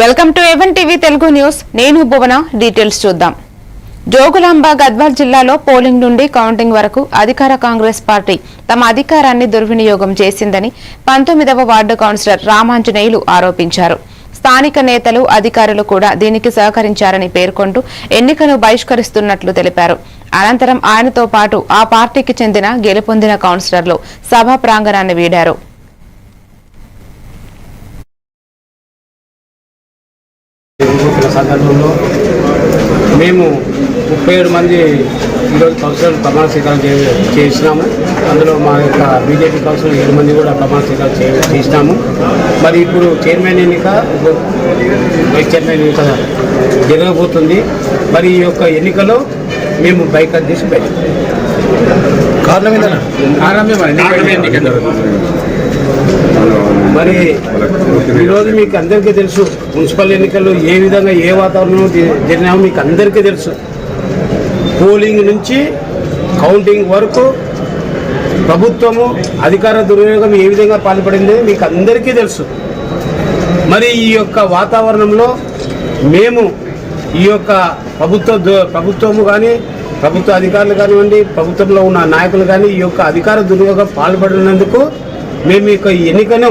Welcome to even TV Telugu news. నేను భువన. Details చూద్దాం. జోగులాంబ గద్వాల్ జిల్లాలో పోలింగ్ నుండి కౌంటింగ్ వరకు అధికార కాంగ్రెస్ పార్టీ తమ అధికారాన్ని దుర్వినియోగం చేసిందని 19వ వార్డు కౌన్సిలర్ రామాంజనేయులు ఆరోపించారు. స్థానిక నేతలు, అధికారులు కూడా దీనికి సహకరించారని పేర్కొంటూ ఎన్నికను బహిష్కరిస్తున్నట్లు తెలిపారు. అనంతరం ఆయనతో పాటు ఆ పార్టీకి చెందిన గెలుపొందిన కౌన్సిలర్లు సభా ప్రాంగణాన్ని వీడారు. సందర్భంలో మేము 37 మంది ఈరోజు కౌన్సిలర్లు ప్రమాణ స్వీకారం చేసినాము. అందులో మా యొక్క బీజేపీ కౌన్సిలర్ 7 మంది కూడా ప్రమాణ స్వీకారం చేసినాము. మరి ఇప్పుడు చైర్మన్ ఎన్నిక, వైస్ చైర్మన్ ఎన్నిక జరగబోతుంది. మరి ఈ యొక్క ఎన్నికలో మేము బైకాట్ చేసి బయట మరి ఈరోజు మీకు అందరికీ తెలుసు, మున్సిపల్ ఎన్నికల్లో ఏ విధంగా ఏ వాతావరణం జరిగినామో మీకు అందరికీ తెలుసు. పోలింగ్ నుంచి కౌంటింగ్ వరకు ప్రభుత్వము అధికార దుర్వినియోగం ఏ విధంగా పాల్పడింది మీకు అందరికీ తెలుసు. మరి ఈ యొక్క వాతావరణంలో మేము ఈ యొక్క ప్రభుత్వము కానీ, ప్రభుత్వ అధికారులు కానివ్వండి, ప్రభుత్వంలో ఉన్న నాయకులు కానీ ఈ యొక్క అధికార దుర్వినియోగం పాల్పడినందుకు మేము ఈ యొక్క ఎన్నికను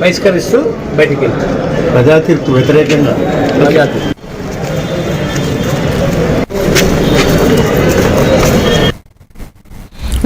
బహిష్కరిస్తూ బయటికి వెళ్తాం. ప్రజాతీర్పు వ్యతిరేకంగా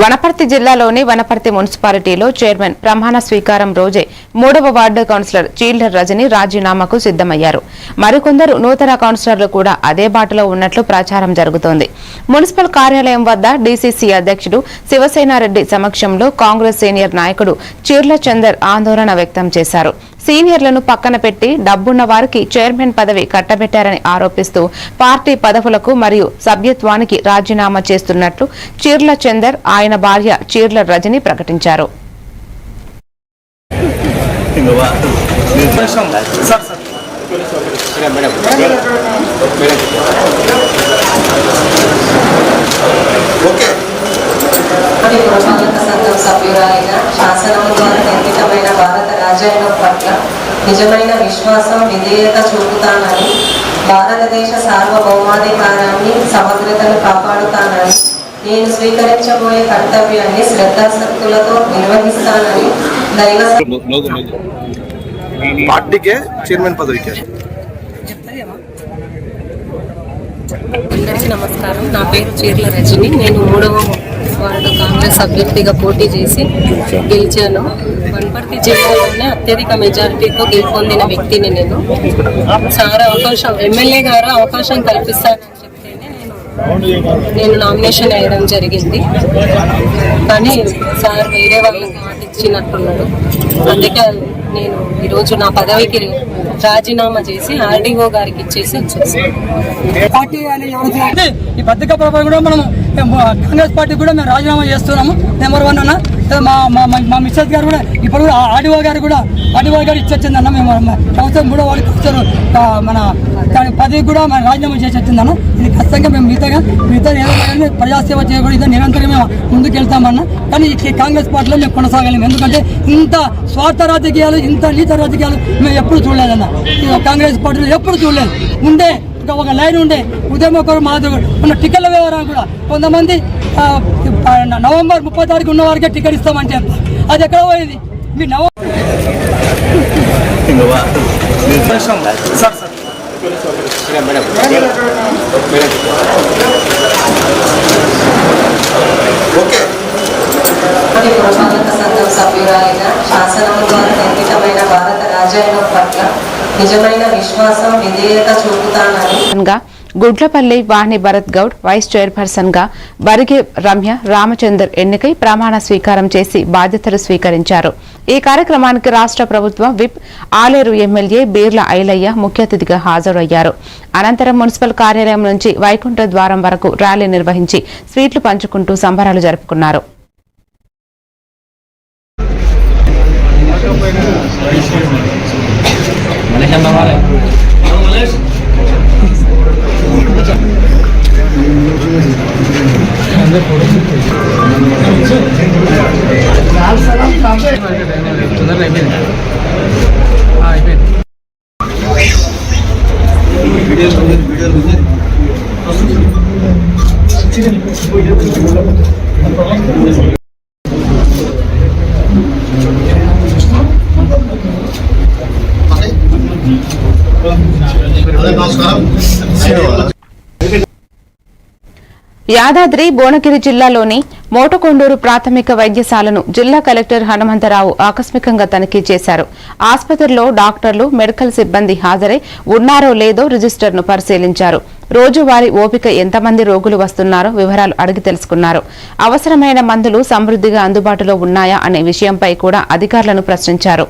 వనపర్తి జిల్లాలోని వనపర్తి మున్సిపాలిటీలో చైర్మన్ ప్రమాణ స్వీకారం రోజే 3వ వార్డు కౌన్సిలర్ చీల్డర్ రజని రాజీనామాకు సిద్దమయ్యారు. మరికొందరు నూతన కౌన్సిలర్లు కూడా అదే బాటలో ఉన్నట్లు ప్రచారం జరుగుతోంది. మున్సిపల్ కార్యాలయం వద్ద డీసీసీ అధ్యక్షుడు శివసేనారెడ్డి సమక్షంలో కాంగ్రెస్ సీనియర్ నాయకుడు చీర్ల చందర్ ఆందోళన వ్యక్తం చేశారు. సీనియర్లను పక్కన పెట్టి డబ్బున్న వారికి చైర్మన్ పదవి కట్టబెట్టారని ఆరోపిస్తూ పార్టీ పదవులకు మరియు సభ్యత్వానికి రాజీనామా చేస్తున్నట్లు చీర్ల చందర్, ఆయన భార్య చీర్ల రజని ప్రకటించారు. భారత రాజ్యాంగం పట్ల నిజమైన విశ్వాసం, విధేయత చూపుతానని, భారతదేశ సార్వభౌమాధికారాన్ని, సమగ్రతను కాపాడుతానని, నేను స్వీకరించబోయే కర్తవ్యాన్ని శ్రద్ధాశక్తులతో నిర్వహిస్తానని దైవ పార్టీకే చైర్మన్ పదవికి. అందరికీ నమస్కారం. నా పేరు చీర్ల రజని. నేను 3వ వార్డు కాంగ్రెస్ అభ్యర్థిగా పోటీ చేసి గెలిచాను. వనపర్తి జిల్లాలోనే అత్యధిక మెజారిటీతో గెలుపొందిన వ్యక్తిని నేను. సార్ ఎమ్మెల్యే గారు అవకాశం కల్పిస్తానని చెప్తేనే నేను నామినేషన్ వేయడం జరిగింది. కానీ సార్ వేరే వాళ్ళకి మాట ఇచ్చినట్టున్నాడు. అందుకే నేను ఈరోజు నా పదవికి రాజీనామా చేసి ఆర్డీఓ గారికి ఇచ్చేసి వచ్చేసాను. పార్టీ అని ఎవరైతే ఈ పత్రికా ప్రభావం కూడా మనం కాంగ్రెస్ పార్టీ కూడా మేము రాజీనామా చేస్తున్నాము. నెంబర్ 1 అన్న మా మిస్సెస్ గారు కూడా ఇప్పుడు కూడా ఆర్డీఓ గారు ఇచ్చొచ్చిందన్న. మేము సంవత్సరం 3వ వారికి వచ్చారు. మన పదవికి కూడా మనం రాజీనామా చేసి వచ్చిందన్న. ఇది ఖచ్చితంగా మేము మిగతా ఏదైనా ప్రజాసేవ చేయకూడదు, నిరంతరం మేము ముందుకు వెళ్తామన్న. కానీ ఈ కాంగ్రెస్ పార్టీలో మేము కొనసాగలేము. ఎందుకంటే ఇంత స్వార్థ రాజకీయాలు, ఇంత నీచ రాజకీయాలు మేము ఎప్పుడు చూడలేదన్న. కాంగ్రెస్ పార్టీలో ఎప్పుడు చూడలేదు. ఉండే ఒక లైన్ ఉండే ఉదయం ఒకరు ఉన్న టికెట్ల వ్యవహారం కూడా కొంతమంది నవంబర్ 30 తారీఖు ఉన్న వారికే టికెట్ ఇస్తామని చెప్తారు. అది ఎక్కడ పోయింది? మీ సభ్యురాలిగా శాసనం ద్వారా నిర్మితమైన భారత రాజ్యాంగం పట్ల నిజమైన విశ్వాసం, విధేయత చూపుతానని గుడ్లపల్లి వాణి భరత్ గౌడ్ వైస్ చైర్పర్సన్ గా బరిగే రమ్య రామచందర్ ఎన్నికై ప్రమాణ స్వీకారం చేసి బాధ్యతలు స్వీకరించారు. ఈ కార్యక్రమానికి రాష్ట్ర ప్రభుత్వం విప్ ఆలేరు ఎమ్మెల్యే బీర్ల ఐలయ్య ముఖ్య అతిథిగా హాజరయ్యారు. అనంతరం మున్సిపల్ కార్యాలయం నుంచి వైకుంఠ ద్వారం వరకు ర్యాలీ నిర్వహించి స్వీట్లు పంచుకుంటూ సంబరాలు జరుపుకున్నారు. యాదాద్రి భువనగిరి జిల్లాలోని మోటకొండూరు ప్రాథమిక వైద్యశాలను జిల్లా కలెక్టర్ హనుమంతరావు ఆకస్మికంగా తనిఖీ చేశారు. ఆసుపత్రిలో డాక్టర్లు, మెడికల్ సిబ్బంది హాజరై ఉన్నారో లేదో రిజిస్టర్ను పరిశీలించారు. రోజువారీ ఓపిక ఎంతమంది రోగులు వస్తున్నారో వివరాలు అడిగి తెలుసుకున్నారు. అవసరమైన మందులు సమృద్ధిగా అందుబాటులో ఉన్నాయా అనే విషయంపై కూడా అధికారులను ప్రశ్నించారు.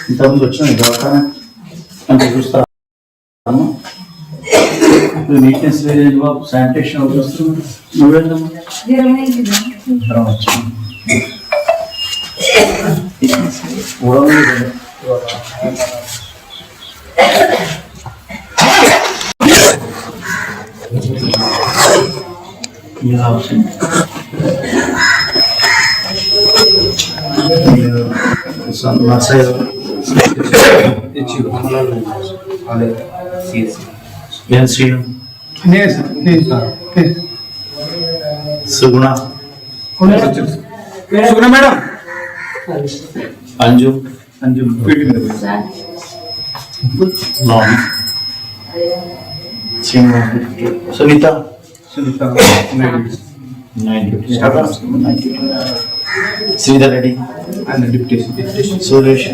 ఇంతకుముందు వచ్చిన దవాఖానా అంటే చూస్తాము. నీట్నెస్ వేరేజ్ బాబు, శానిటేషన్ ఒకటి వస్తుంది. నువ్వేందమ్మా సుగుణ మేడం, అంజు సునీత శ్రీధర్ రెడ్డి, సురేష్,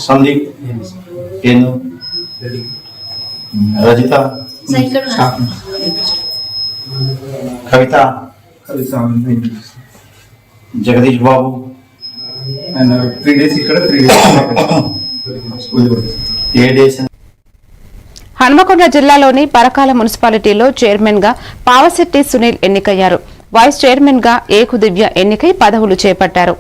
సందీప్, ఏను, రజిత, కవిత, జగదీష్ బాబు. 3 days ఇక్కడ, 3 days 8 days. హన్మకొండ జిల్లాలోని పరకాల మున్సిపాలిటీలో చైర్మన్ గా పావశెట్టి సునీల్ ఎన్నికయ్యారు. వైస్ చైర్మన్ గా ఏకు దివ్య ఎన్నికై పదవులు చేపట్టారు.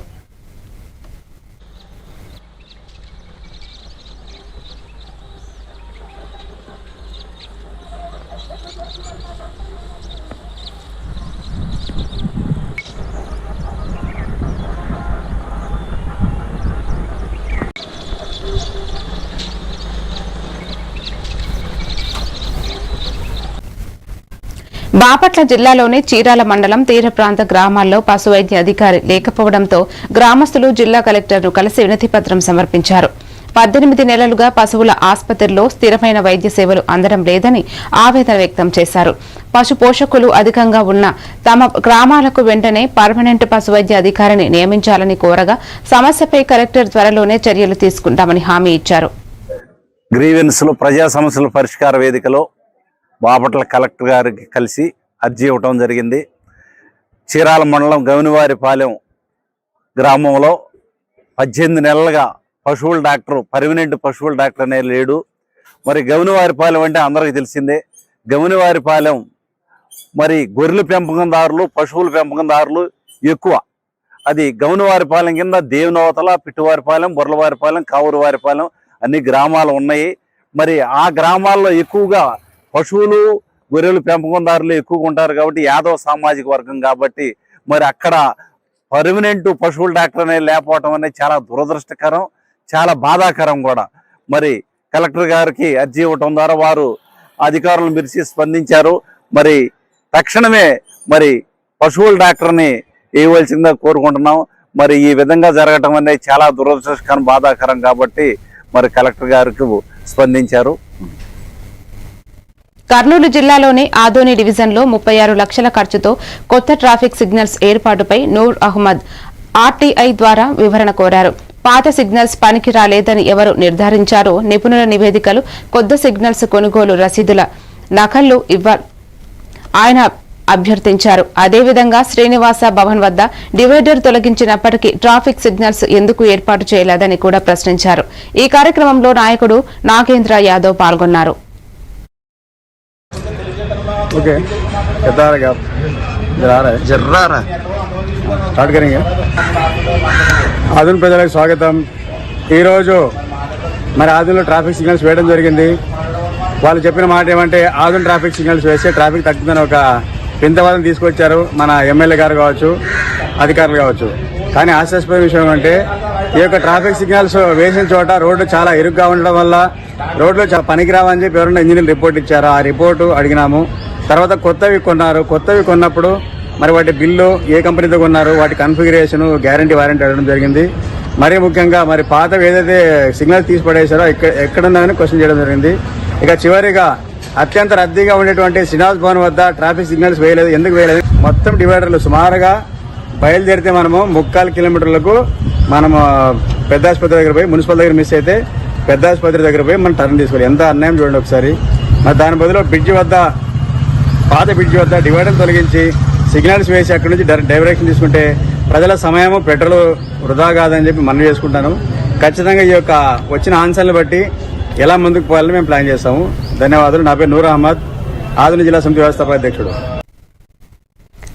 బాపట్ల జిల్లాలోని చీరాల మండలం తీర ప్రాంత గ్రామాల్లో పశు వైద్య అధికారి లేకపోవడంతో గ్రామస్తులు జిల్లా కలెక్టర్ను కలిసి వినతిపత్రం సమర్పించారు. 18 నెలలుగా పశువుల ఆసుపత్రిలో స్థిరమైన వైద్య సేవలు అందడం లేదని ఆవేదన వ్యక్తం చేశారు. పశు పోషకులు అధికంగా ఉన్న తమ గ్రామాలకు వెంటనే పర్మనెంట్ పశు వైద్య అధికారిని నియమించాలని కోరగా సమస్యపై కలెక్టర్ త్వరలోనే చర్యలు తీసుకుంటామని హామీ ఇచ్చారు. గ్రీవెన్స్లో ప్రజా సమస్యల పరిష్కార వేదికలో బాపట్ల కలెక్టర్ గారికి కలిసి అర్జీ ఇవ్వటం జరిగింది. చీరాల మండలం గౌనివారిపాలెం గ్రామంలో 18 నెలలుగా పశువుల డాక్టర్, పర్మనెంట్ పశువుల డాక్టర్ అనేది లేడు. మరి గౌనివారిపాలెం అంటే అందరికీ తెలిసిందే. గౌనివారిపాలెం మరి గొర్రెల పెంపకందారులు, పశువుల పెంపకందారులు ఎక్కువ. అది గౌనివారిపాలెం కింద దేవునవతల, పిట్టువారిపాలెం, బొర్లవారిపాలెం, కావురువారిపాలెం అన్ని గ్రామాలు ఉన్నాయి. మరి ఆ గ్రామాల్లో ఎక్కువగా పశువులు, గొర్రెలు పెంపకందారులు ఎక్కువగా ఉంటారు కాబట్టి యాదవ సామాజిక వర్గం కాబట్టి మరి అక్కడ పర్మనెంట్ పశువుల డాక్టర్ అనేది లేకపోవటం అనేది చాలా దురదృష్టకరం, చాలా బాధాకరం కూడా. మరి కలెక్టర్ గారికి అర్జీ ఇవ్వటం ద్వారా వారు అధికారులను పిలిచి స్పందించారు. మరి తక్షణమే మరి పశువుల డాక్టర్ని వేయవలసిందిగా కోరుకుంటున్నాం. మరి ఈ విధంగా జరగటం అనేది చాలా దురదృష్టకరం, బాధాకరం కాబట్టి మరి కలెక్టర్ గారికి స్పందించారు. కర్నూలు జిల్లాలోని ఆదోని డివిజన్లో 36 లక్షల ఖర్చుతో కొత్త ట్రాఫిక్ సిగ్నల్స్ ఏర్పాటుపై నూర్ అహ్మద్ ఆర్టీఐ ద్వారా వివరణ కోరారు. పాత సిగ్నల్స్ పనికి రాలేదని ఎవరు నిర్ధారించారో నిపుణుల నివేదికలు, కొత్త సిగ్నల్స్ కొనుగోలు రసీదుల నకళ్లు ఇవ్వాలి ఆయన అభ్యర్థించారు. అదేవిధంగా శ్రీనివాస భవన్ వద్ద డివైడర్ తొలగించినప్పటికీ ట్రాఫిక్ సిగ్నల్స్ ఎందుకు ఏర్పాటు చేయలేదని కూడా ప్రశ్నించారు. ఈ కార్యక్రమంలో నాయకుడు నాగేంద్ర యాదవ్ పాల్గొన్నారు. ओके कितना आ रहा है जर्रा रहा स्टार्ट करेंगे. ఆదోని ప్రజలకు స్వాగతం. ఈరోజు మరి ఆదోనిలో ట్రాఫిక్ సిగ్నల్స్ వేయడం జరిగింది. వాళ్ళు చెప్పిన మాట ఏమంటే ఆదోని ట్రాఫిక్ సిగ్నల్స్ వేస్తే ట్రాఫిక్ తగ్గుతుందని ఒక వింతవాదం తీసుకొచ్చారు మన ఎమ్మెల్యే గారు కావచ్చు, అధికారులు కావచ్చు. కానీ ఆశాస్పద విషయం అంటే ఈ యొక్క ట్రాఫిక్ సిగ్నల్స్ వేసిన చోట రోడ్డు చాలా ఇరుగ్గా ఉండడం వల్ల రోడ్లు చాలా పనికిరావని చెప్పి ఎవరైనా ఇంజనీర్లు రిపోర్ట్ ఇచ్చారు. ఆ రిపోర్టు అడిగినాము. తర్వాత కొత్తవి కొన్నారు. కొత్తవి కొన్నప్పుడు మరి వాటి బిల్లు ఏ కంపెనీతో కొన్నారు, వాటి కన్ఫిగరేషన్, గ్యారంటీ, వారంటీ అడగడం జరిగింది. మరీ ముఖ్యంగా మరి పాతవి ఏదైతే సిగ్నల్స్ తీసి పడేశారో ఎక్కడున్నాయని క్వశ్చన్ చేయడం జరిగింది. ఇక చివరిగా అత్యంత రద్దీగా ఉండేటువంటి శ్రీనివాస్ భవన్ వద్ద ట్రాఫిక్ సిగ్నల్స్ వేయలేదు. ఎందుకు వేయలేదు? మొత్తం డివైడర్లు సుమారుగా బయలుదేరితే మనము 3.25 కిలోమీటర్లకు మనము పెద్ద ఆసుపత్రి దగ్గర పోయి, మున్సిపల్ దగ్గర మిస్ అయితే పెద్ద ఆసుపత్రి దగ్గర పోయి మనం టర్న్ తీసుకోవాలి. ఎంత అన్యాయం చూడండి ఒకసారి. మరి దాని బదులు పాత బ్రిడ్జి వద్ద డివైడర్ తొలగించి సిగ్నల్స్ వేసి అక్కడి నుంచి డైరెక్షన్ తీసుకుంటే ప్రజల సమయము, పెట్రోల్ వృధా కాదని చెప్పి మనం చేసుకుంటాను. ఖచ్చితంగా ఈ యొక్క వచ్చిన ఆన్సర్లు బట్టి ఎలా ముందుకు పోవాలని మేము ప్లాన్ చేస్తాము. ధన్యవాదాలు. నా పేరు నూర్ అహ్మద్, ఆధునిక జిల్లా సమితి వ్యవస్థాపక అధ్యక్షుడు.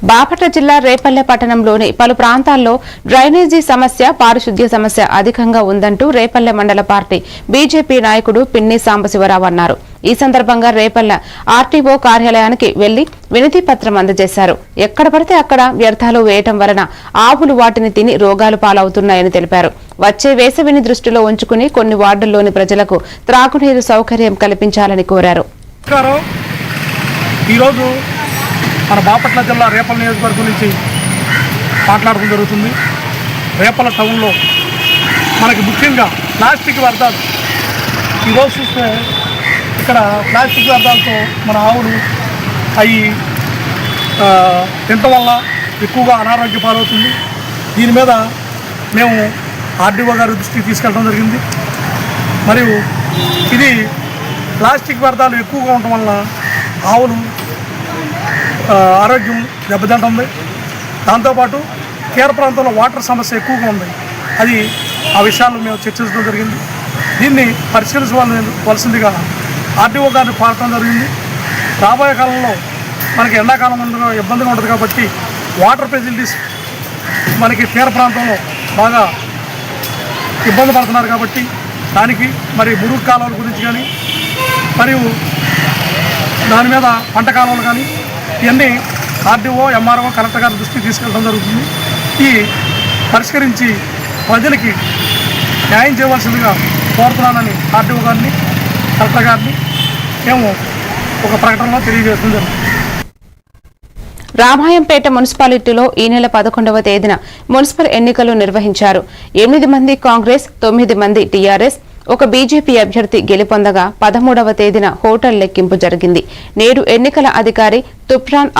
బాపట్ల జిల్లా రేపల్లె పట్టణంలోని పలు ప్రాంతాల్లో డ్రైనేజీ సమస్య, పారిశుద్ధ్య సమస్య అధికంగా ఉందంటూ రేపల్లె మండల పార్టీ బీజేపీ నాయకుడు పిన్ని సాంబశివరావు అన్నారు. ఈ సందర్భంగా రేపల్లె ఆర్టీఓ కార్యాలయానికి వెళ్లి వినతి పత్రం అందజేశారు. ఎక్కడ పడితే అక్కడ వ్యర్థాలు వేయటం వలన ఆవులు వాటిని తిని రోగాలు పాలవుతున్నాయని తెలిపారు. వచ్చే వేసవిని దృష్టిలో ఉంచుకుని కొన్ని వార్డుల్లోని ప్రజలకు త్రాగునీరు సౌకర్యం కల్పించాలని కోరారు. మన బాపట్ల జిల్లా రేపల్ల నియోజకవర్గం నుంచి మాట్లాడడం జరుగుతుంది. రేపల్ల టౌన్లో మనకి ముఖ్యంగా ప్లాస్టిక్ వ్యర్థాలు, ఈరోజు చూస్తే ఇక్కడ ప్లాస్టిక్ వ్యర్థాలతో మన ఆవులు అవి తినటం వల్ల ఎక్కువగా అనారోగ్య పాలవుతుంది. దీని మీద మేము ఆర్డీఓ గారి దృష్టికి తీసుకెళ్ళడం జరిగింది. మరియు ఇది ప్లాస్టిక్ వ్యర్థాలు ఎక్కువగా ఉండటం వల్ల ఆవులు ఆరోగ్యం దెబ్బతింటుంది. దాంతోపాటు తీర ప్రాంతంలో వాటర్ సమస్య ఎక్కువగా ఉంది. ఆ విషయాలు మేము చర్చించడం జరిగింది. దీన్ని పరిశీలించవలసిందిగా ఆర్డీఓ గారిని కోరటం జరిగింది. రాబోయే కాలంలో మనకి ఎండాకాలం ఇబ్బందిగా ఉంటుంది కాబట్టి వాటర్ ఫెసిలిటీస్ మనకి తీర ప్రాంతంలో బాగా ఇబ్బంది పడుతున్నారు కాబట్టి దానికి మరి మురుగు కాలువల గురించి కానీ మరియు దాని మీద పంట కాలువలు కానీ ఇవన్నీ ఆర్డీఓ, ఎంఆర్ఓ, కలెక్టర్ గారి దృష్టికి తీసుకెళ్ళడం జరుగుతుంది. ఈ పరిష్కరించి ప్రజలకి న్యాయం చేయవలసిందిగా కోరుతున్నానని ఆర్డీఓ గారిని, కలెక్టర్ గారిని మేము ఒక ప్రకటనలో తెలియజేయడం జరుగుతుంది. రామాయంపేట మున్సిపాలిటీలో ఈ నెల 11వ తేదీన మున్సిపల్ ఎన్నికలు నిర్వహించారు. 8 మంది కాంగ్రెస్, 9 మంది టీఆర్ఎస్, ఒక బీజేపీ అభ్యర్థి గెలుపొందగా 13వ తేదీన హోటల్ లెక్కింపు జరిగింది. నేడు ఎన్నికల అధికారి తుప్రాన్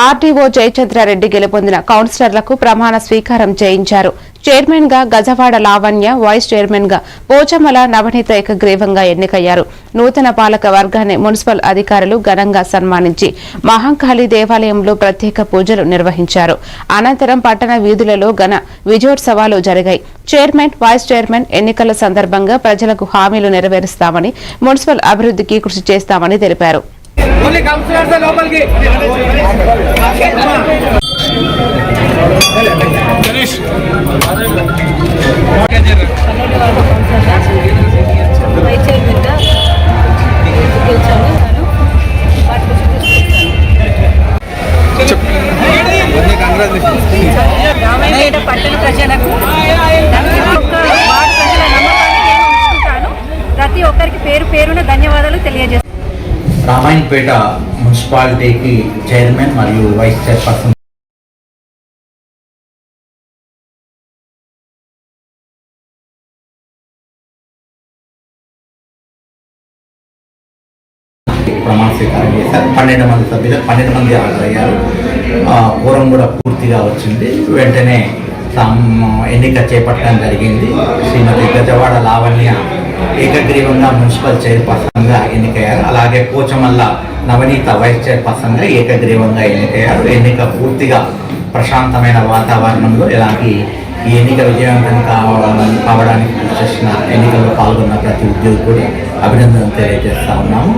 ఆర్డీఓ జయచంద్రారెడ్డి గెలుపొందిన కౌన్సిలర్లకు ప్రమాణ స్వీకారం చేయించారు. చైర్మన్ గా గజవాడ లావణ్య, వైస్ చైర్మన్ గా పోచమల నవనీత ఏకగ్రీవంగా ఎన్నికయ్యారు. నూతన పాలక వర్గాన్ని మున్సిపల్ అధికారులు ఘనంగా సన్మానించి మహంకాళి దేవాలయంలో ప్రత్యేక పూజలు నిర్వహించారు. అనంతరం పట్టణ వీధులలో ఘన విజయోత్సవాలు జరిగాయి. చైర్మన్, వైస్ చైర్మన్ ఎన్నికల సందర్భంగా ప్రజలకు హామీలు నెరవేరుస్తామని, మున్సిపల్ అభివృద్ధికి కృషి చేస్తామని తెలిపారు. రామాయంపేట పట్టణ ప్రజలకు ప్రతి ఒక్కరికి పేరు పేరున ధన్యవాదాలు తెలియజేస్తాను. రామాయంపేట మున్సిపాలిటీకి చైర్మన్ మరియు వైస్ చైర్పర్సన్ ప్రమాణ స్వీకారం చేశారు. 12 మంది సభ్యులు, 12 మంది హాజరయ్యారు. పూర్వం కూడా పూర్తిగా వచ్చింది. వెంటనే ఎన్నిక చేపట్టడం జరిగింది. శ్రీమతి గజవాడ లావణ్య ఏకగ్రీవంగా మున్సిపల్ చైర్పర్సన్గా ఎన్నికయ్యారు. అలాగే పోచమల్ల నవనీత వైస్ చైర్పర్సన్గా ఏకగ్రీవంగా ఎన్నికయ్యారు. ఎన్నిక పూర్తిగా ప్రశాంతమైన వాతావరణంలో ఈ ఎన్నిక విజయవంతం కావడానికి కృషి చేసిన ఎన్నికల్లో పాల్గొన్న ప్రతి ఉద్యోగి కూడా అభినందనలు తెలియజేస్తా ఉన్నాము.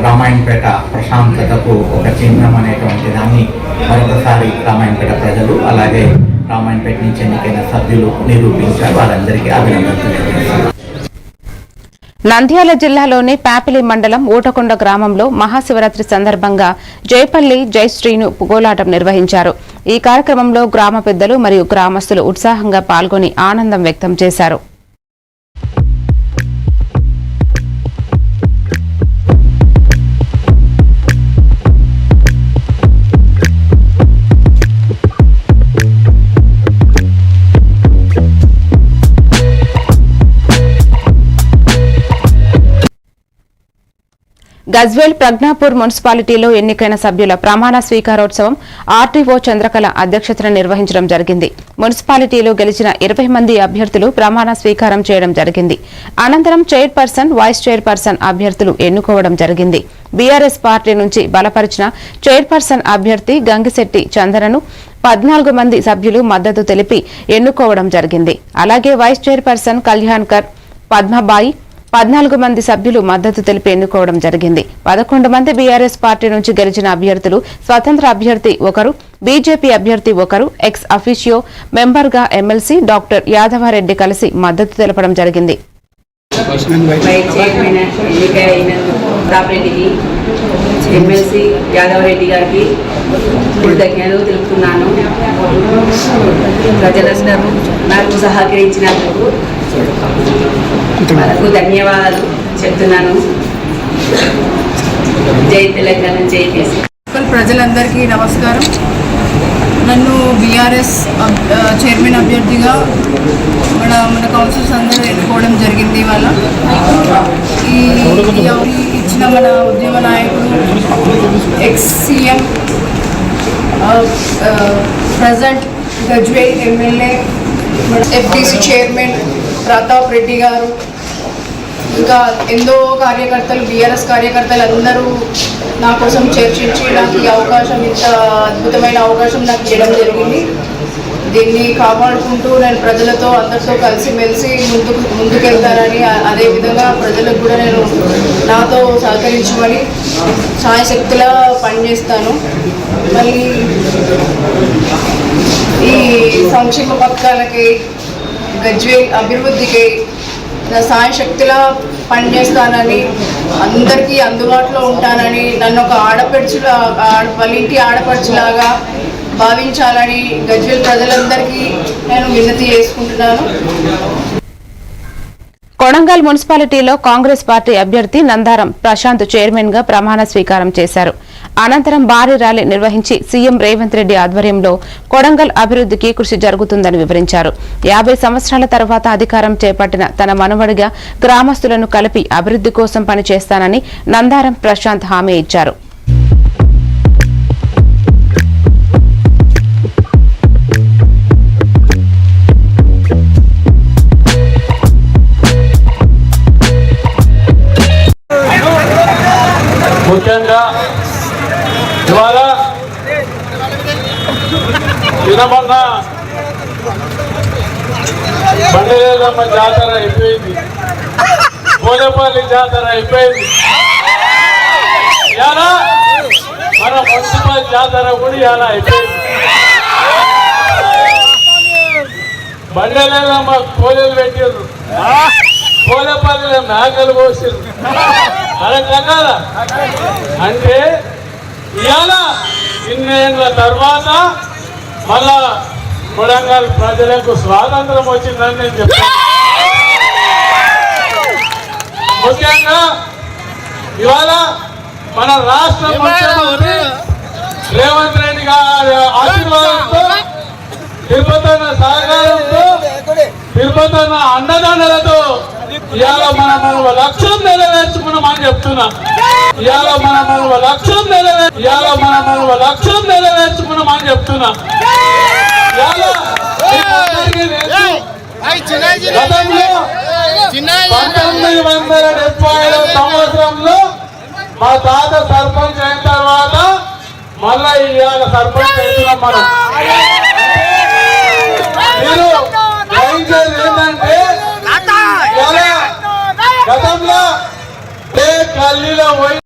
రామాయంపేట ప్రశాంతతకు ఒక చిహ్నం అనేటువంటి దాన్ని మరొకసారి రామాయంపేట ప్రజలు, అలాగే రామాయంపేట నుంచి ఎన్నికైన సభ్యులు నిరూపించారు. వారందరికీ అభినందనలు తెలియజేస్తారు. నంద్యాల జిల్లాలోని పాపిలి మండలం ఊటకొండ గ్రామంలో మహాశివరాత్రి సందర్భంగా జయపల్లి జయశ్రీను కోలాటం నిర్వహించారు. ఈ కార్యక్రమంలో గ్రామ పెద్దలు మరియు గ్రామస్తులు ఉత్సాహంగా పాల్గొని ఆనందం వ్యక్తం చేశారు. గజ్వేల్ ప్రజ్ఞాపూర్ మున్సిపాలిటీలో ఎన్నికైన సభ్యుల ప్రమాణ స్వీకారోత్సవం ఆర్టీఓ చంద్రకళ అధ్యక్షతన నిర్వహించడం జరిగింది. మున్సిపాలిటీలో గెలిచిన 20 మంది అభ్యర్థులు ప్రమాణ స్వీకారం చేయడం జరిగింది. అనంతరం చైర్పర్సన్, వైస్ చైర్పర్సన్ అభ్యర్థులు ఎన్నుకోవడం జరిగింది. బీఆర్ఎస్ పార్టీ నుంచి బలపరిచిన చైర్పర్సన్ అభ్యర్థి గంగిశెట్టి చందనను 14 మంది సభ్యులు మద్దతు తెలిపి ఎన్నుకోవడం జరిగింది. అలాగే వైస్ చైర్పర్సన్ కళ్యాణ్కర్ పద్మబాయి 14 మంది సభ్యులు మద్దతు తెలిపి ఎన్నుకోవడం జరిగింది. 11 మంది బీఆర్ఎస్ పార్టీ నుంచి గెలిచిన అభ్యర్థులు, స్వతంత్ర అభ్యర్థి ఒకరు, బీజేపీ అభ్యర్థి ఒకరు, ఎక్స్ అఫీషియో మెంబర్గా ఎమ్మెల్సీ డాక్టర్ యాదవారెడ్డి కలిసి మద్దతు తెలపడం జరిగింది. ఎమ్మెల్సీ యాదవరెడ్డి గారికి కృతజ్ఞతలు తెలుపుతున్నాను. ప్రజలందరూ నాకు సహకరించినందుకు వాళ్ళకు ధన్యవాదాలు చెప్తున్నాను. జై తెలంగాణ, జై కేసీ. ప్రజలందరికీ నమస్కారం. నన్ను బీఆర్ఎస్ చైర్మన్ అభ్యర్థిగా మన కౌన్సిల్స్ అందరూ ఎన్నుకోవడం జరిగింది. ఇవాళ ఈ ఇచ్చిన మన ఉద్యమ నాయకుడు, ex CM, present Gajwel MLA, FDC chairman Pratap Reddy గారు, ఇంకా ఎంతో కార్యకర్తలు, బీఆర్ఎస్ కార్యకర్తలు అందరూ నా కోసం చర్చించి నాకు ఈ అవకాశం, ఇంత అద్భుతమైన అవకాశం నాకు చేయడం జరిగింది. దీన్ని కాపాడుకుంటూ నేను ప్రజలతో అందరితో కలిసిమెలిసి ముందుకెళ్తానని, అదేవిధంగా ప్రజలకు కూడా నేను నాతో సహకరించమని సాయశక్తిలా పనిచేస్తాను. మళ్ళీ ఈ సంక్షేమ పథకాలకి, గజ్వేల్ అభివృద్ధికి నా సాయశక్తిలా పనిచేస్తానని, అందరికీ అందుబాటులో ఉంటానని, నన్ను ఒక ఆడపడుచులా, వాళ్ళ ఇంటి ఆడపడుచులాగా భావించాలని గజ్వేల్ ప్రజలందరికీ నేను విన్నతి చేసుకుంటున్నాను. కొడంగల్ మున్సిపాలిటీలో కాంగ్రెస్ పార్టీ అభ్యర్థి నందారం ప్రశాంత్ చైర్మన్ గా ప్రమాణ స్వీకారం చేశారు. అనంతరం భారీ ర్యాలీ నిర్వహించి సీఎం రేవంత్ రెడ్డి ఆధ్వర్యంలో కొడంగల్ అభివృద్ధికి కృషి జరుగుతుందని వివరించారు. 50 సంవత్సరాల తర్వాత అధికారం చేపట్టిన తన మనవడిగా గ్రామస్తులను కలిపి అభివృద్ధి కోసం పనిచేస్తానని నందారం ప్రశాంత్ హామీ ఇచ్చారు. ముఖ్యంగా ఇవాళ నిన్నమొన్న బండలేదమ్మ జాతర అయిపోయింది, పోలేపల్లి జాతర అయిపోయింది. ఇలా మన మున్సిపల్ జాతర కూడా ఇలా అయిపోయింది. బండలేదమ్మ కోలేలు పెట్టారు, పోలేపల్లిలో మేకలు పోసారు. అలా అంటే ఇవాళ ఇన్నేళ్ల తర్వాత మళ్ళా కొడంగల్ ప్రజలకు స్వాతంత్రం వచ్చిందని నేను చెప్తాను. ముఖ్యంగా ఇవాళ మన రాష్ట్ర ముఖ్యమంత్రి రేవంత్ రెడ్డి గారి ఆశీర్వాదంతో, తిరుపతన్న సహకారంతో, తిరుపతన్న అండదండలతో ఇవాళ మన లక్ష్యం నెరవేర్చుకున్నామని చెప్తున్నా. ఇవాళ మన లక్ష్యం నెరవేర్చుకున్నామని చెప్తున్నా. గతంలో 1975 సంవత్సరంలో మా తాత సర్పంచ్ అయిన తర్వాత మళ్ళా ఇవాళ సర్పంచ్ అవుతున్నాం మనం. మీరు గ్రహించేది ఏంటంటే గతంలో గల్లీలో పోయి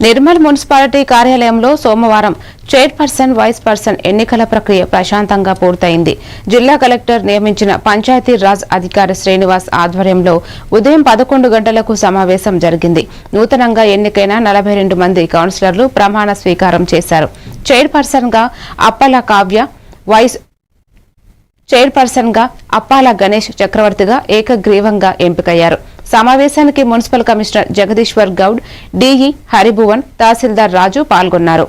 నిర్మల్ మున్సిపాలిటీ కార్యాలయంలో సోమవారం చైర్పర్సన్ వైస్ పర్సన్ ఎన్నికల ప్రక్రియ ప్రశాంతంగా పూర్తయింది. జిల్లా కలెక్టర్ నియమించిన పంచాయతీ రాజ్ అధికారి శ్రీనివాస్ ఆధ్వర్యంలో ఉదయం 11 గంటలకు సమావేశం జరిగింది. నూతనంగా ఎన్నికైన 42 మంది కౌన్సిలర్లు ప్రమాణ స్వీకారం చేశారు. చైర్పర్సన్ గా అప్పల కావ్య, వైస్ చైర్పర్సన్ గా అప్పాల గణేష్ చక్రవర్తిగా ఏకగ్రీవంగా ఎంపికయ్యారు. సమావేశానికి municipal commissioner Jagadishwar Goud, DE Haribhuvan, tahsildar Raju పాల్గొన్నారు.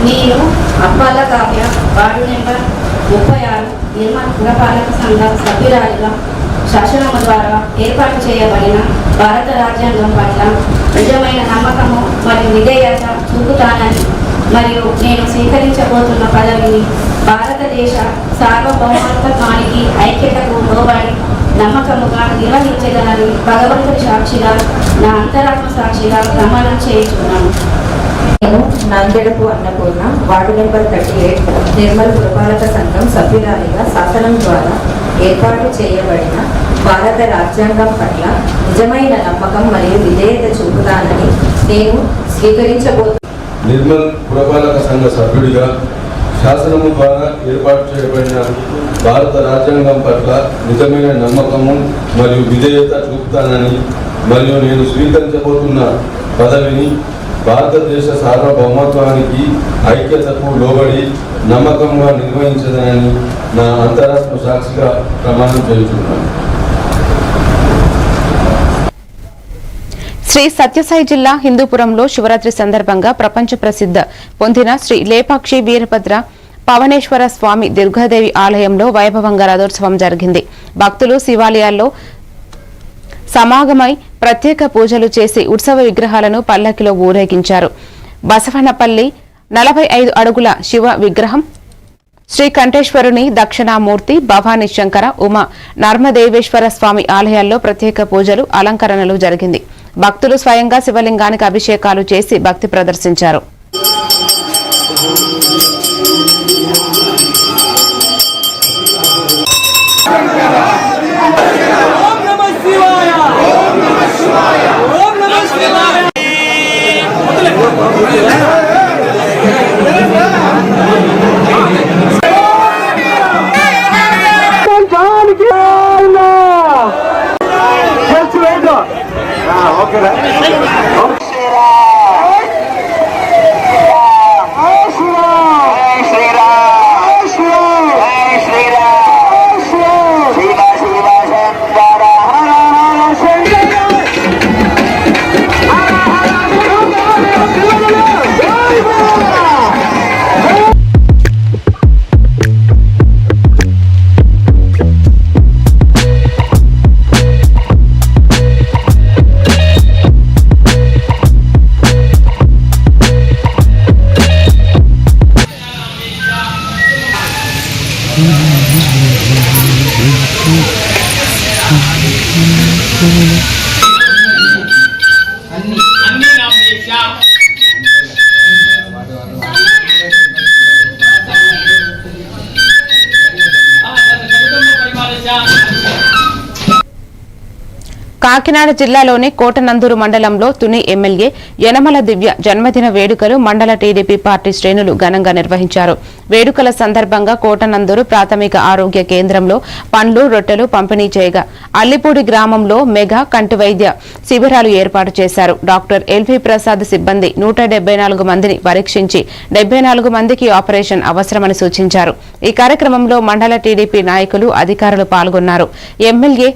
నేను అప్పాల కావ్య వార్డు నెంబర్ 36 నిర్మల్ పురపాలక సంఘ సభ్యురాలిగా శాసనం ద్వారా ఏర్పాటు చేయబడిన భారత రాజ్యాంగం పట్ల నిజమైన నమ్మకము మరియు విధేయత చూపుతానని మరియు నేను స్వీకరించబోతున్న పదవిని భారతదేశ సార్వభౌమత్వానికి ఐక్యతకు లోబడి నమ్మకముగా నిర్వహించగలని భగవంతుడి సాక్షిగా నా అంతరాత్మ సాక్షిగా ప్రమాణం చేయించుకున్నాను. నేను నందెడపు అన్నపూర్ణ వార్డు నెంబర్ 38 నిర్మల్ పురపాలక సంఘం సభ్యురాలిగా శాసనం ద్వారా ఏర్పాటు చేయబడిన భారత రాజ్యాంగం పట్ల నిజమైన నమ్మకం మరియు విధేయత చూపుతానని నేను స్వీకరించబోతున్నాను. నిర్మల్ పురపాలక సంఘ సభ్యుడిగా శాసనము ద్వారా ఏర్పాటు చేయబడిన భారత రాజ్యాంగం పట్ల నిజమైన నమ్మకము మరియు విధేయత చూపుతానని మరియు నేను స్వీకరించబోతున్న పదవిని భారతదేశ సార్వభౌమత్వానికి ఐక్యతకు లోబడి నమ్మకంగా నిర్వహించదనని నా అంతరాత్మ సాక్షిగా ప్రమాణం చేస్తున్నాను. శ్రీ సత్యసాయి జిల్లా హిందూపురంలో శివరాత్రి సందర్భంగా ప్రపంచ ప్రసిద్ధ పొందిన శ్రీ లేపాక్షి వీరభద్ర పవనేశ్వర స్వామి దుర్గాదేవి ఆలయంలో వైభవంగా రథోత్సవం జరిగింది. భక్తులు శివాలయాల్లో సమాగమై ప్రత్యేక పూజలు చేసి ఉత్సవ విగ్రహాలను పల్లకిలో ఊరేగించారు. బసవనపల్లి 45 అడుగుల శివ విగ్రహం, శ్రీ కంఠేశ్వరుని దక్షిణామూర్తి, భవానీ శంకర, ఉమా నర్మదేవేశ్వర స్వామి ఆలయాల్లో ప్రత్యేక పూజలు, అలంకరణలు జరిగింది. భక్తులు స్వయంగా శివలింగానికి అభిషేకాలు చేసి భక్తి ప్రదర్శించారు. కాకినాడ జిల్లాలోని కోటనందూరు మండలంలో తుని ఎమ్మెల్యే యనమల దివ్య జన్మదిన వేడుకలు మండల టీడీపీ పార్టీ శ్రేణులు ఘనంగా నిర్వహించారు. వేడుకల సందర్భంగా కోటనందూరు ప్రాథమిక ఆరోగ్య కేంద్రంలో పండ్లు, రొట్టెలు పంపిణీ చేయగా అల్లిపూడి గ్రామంలో మెగా కంటి వైద్య శిబిరాలు ఏర్పాటు చేశారు. డాక్టర్ ఎల్వి ప్రసాద్ సిబ్బంది 174 మందిని పరీక్షించి 74 మందికి ఆపరేషన్ అవసరమని సూచించారు. ఈ కార్యక్రమంలో మండల టీడీపీ నాయకులు, అధికారులు పాల్గొన్నారు. ఎమ్మెల్యే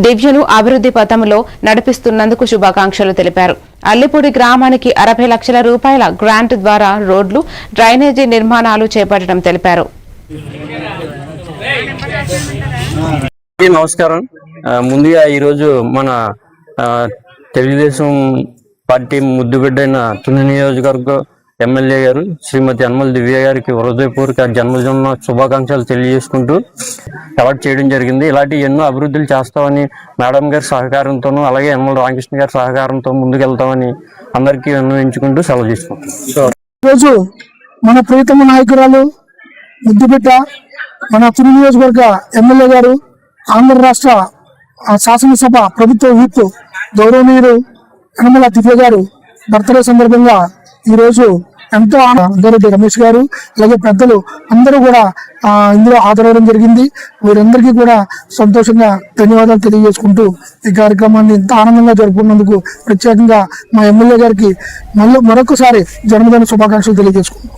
దివ్యను అభివృద్ధి పథంలో నడిపిస్తున్నందుకు శుభాకాంక్షలు తెలిపారు. అల్లిపూడి గ్రామానికి 60 లక్షల రూపాయల గ్రాంట్ ద్వారా రోడ్లు, డ్రైనేజీ నిర్మాణాలు చేపట్టడం తెలిపారు. నమస్కారం. ముందుగా ఈరోజు మన తెలుగుదేశం పార్టీ ముద్దుబిడ్డైన తుని నియోజకవర్గ ఎమ్మెల్యే గారు శ్రీమతి యనమల దివ్య గారికి హృదయపూర్వక జన్మదిన శుభాకాంక్షలు తెలియజేసుకుంటూ అవార్డు చేయడం జరిగింది. ఇలాంటి ఎన్నో అభివృద్ధులు చేస్తామని మేడం గారి సహకారంతోనూ అలాగే యనమల రామకృష్ణ గారి సహకారంతో ముందుకెళ్తామని అందరికీ విన్నవించుకుంటూ సెలవు తీసుకుంటాం. ఈరోజు మన ప్రియతమ నాయకురాలు ముద్దుబిడ్డ మన తుని నియోజకవర్గ ఎమ్మెల్యే గారు, ఆంధ్ర రాష్ట్ర శాసనసభ ప్రభుత్వ విప్ గౌరవనీయులు యనమల దివ్య గారు బర్త్డే సందర్భంగా ఈరోజు ఎంతో గౌరెడ్డి రమేష్ గారు అలాగే పెద్దలు అందరూ కూడా ఇందులో హాజరవడం జరిగింది. వీరందరికీ కూడా సంతోషంగా ధన్యవాదాలు తెలియజేసుకుంటూ ఈ కార్యక్రమాన్ని ఇంత ఆనందంగా జరుపుకున్నందుకు ప్రత్యేకంగా మా ఎమ్మెల్యే గారికి మరొకసారి జన్మదిన శుభాకాంక్షలు తెలియజేసుకుంటాం.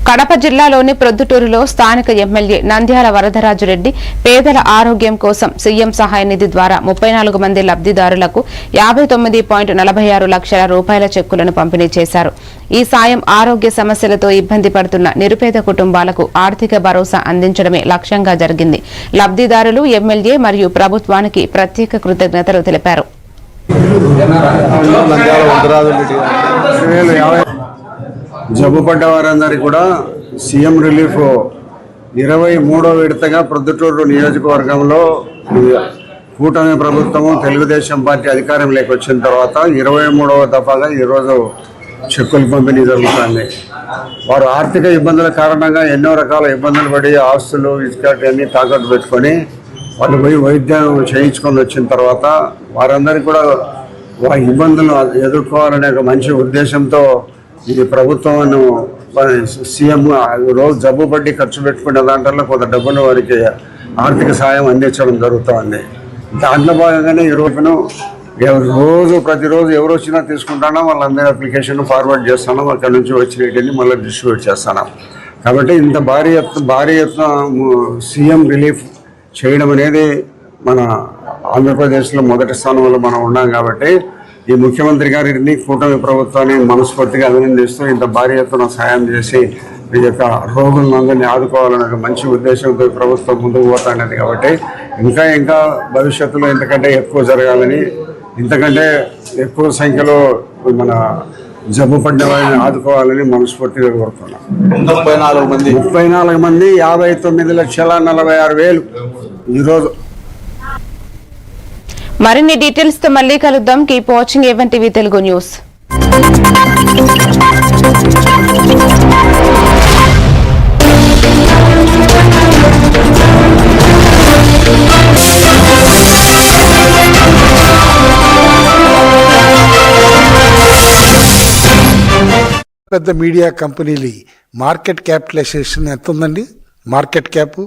కడప జిల్లాలోని ప్రొద్దుటూరులో స్థానిక ఎమ్మెల్యే నంద్యాల వరదరాజురెడ్డి పేదల ఆరోగ్యం కోసం సీఎం సహాయ నిధి ద్వారా 34 మంది లబ్దిదారులకు 59.46 లక్షల రూపాయల చెక్కులను పంపిణీ చేశారు. ఈ సాయం ఆరోగ్య సమస్యలతో ఇబ్బంది పడుతున్న నిరుపేద కుటుంబాలకు ఆర్థిక భరోసా అందించడమే లక్ష్యంగా జరిగింది. లబ్దిదారులు ఎమ్మెల్యే మరియు ప్రభుత్వానికి ప్రత్యేక కృతజ్ఞతలు తెలిపారు. జబ్బు పడ్డ వారందరికీ కూడా సీఎం రిలీఫ్ 23వ విడతగా ప్రొద్దుటూరు నియోజకవర్గంలో కూటమి ప్రభుత్వము తెలుగుదేశం పార్టీ అధికారంలోకి వచ్చిన తర్వాత 23వ దఫాగా ఈరోజు చెక్కులు పంపిణీ జరుగుతుంది. వారు ఆర్థిక ఇబ్బందుల కారణంగా ఎన్నో రకాల ఇబ్బందులు పడి ఆస్తులు ఇసుకటి అన్ని తాకట్టు పెట్టుకొని వాళ్ళు పోయి వైద్యం చేయించుకొని వచ్చిన తర్వాత వారందరికీ కూడా వారి ఇబ్బందులు ఎదుర్కోవాలనే ఒక మంచి ఉద్దేశంతో ఇది ప్రభుత్వం సీఎం రోజు జబ్బు పట్టి ఖర్చు పెట్టుకునే దాంట్లో కొంత డబ్బులు వారికి ఆర్థిక సాయం అందించడం జరుగుతుంది. దాంట్లో భాగంగానే ఈ రోజును ప్రతిరోజు ఎవరు వచ్చినా తీసుకుంటానో వాళ్ళందరి అప్లికేషన్ ఫార్వర్డ్ చేస్తున్నాం. అక్కడ నుంచి వచ్చినట్టుని మళ్ళీ డిస్ట్రిబ్యూట్ చేస్తున్నాం. కాబట్టి ఇంత భారీ ఎత్తున సీఎం రిలీఫ్ చేయడం అనేది మన ఆంధ్రప్రదేశ్లో మొదటి స్థానంలో మనం ఉన్నాం. కాబట్టి ఈ ముఖ్యమంత్రి గారిని కూటమి ప్రభుత్వాన్ని మనస్ఫూర్తిగా అభినందిస్తూ ఇంత భారీ ఎత్తున సాయం చేసి ఈ యొక్క రోగులందరినీ ఆదుకోవాలనే మంచి ఉద్దేశంతో ప్రభుత్వం ముందుకు పోతున్నది. కాబట్టి ఇంకా భవిష్యత్తులో ఇంతకంటే ఎక్కువ జరగాలని, ఇంతకంటే ఎక్కువ సంఖ్యలో మన జబ్బు పడిన వారిని ఆదుకోవాలని మనస్ఫూర్తిగా కోరుతున్నాం. 34 మంది 59,46,000 ఈరోజు. మరిన్ని డీటెయిల్స్ తో మళ్ళీ కలుద్దాం. Keep watching A1 TV Telugu news. పెద్ద మీడియా కంపెనీలు మార్కెట్ క్యాపిటలైజేషన్ ఎంత ఉందండి? Market cap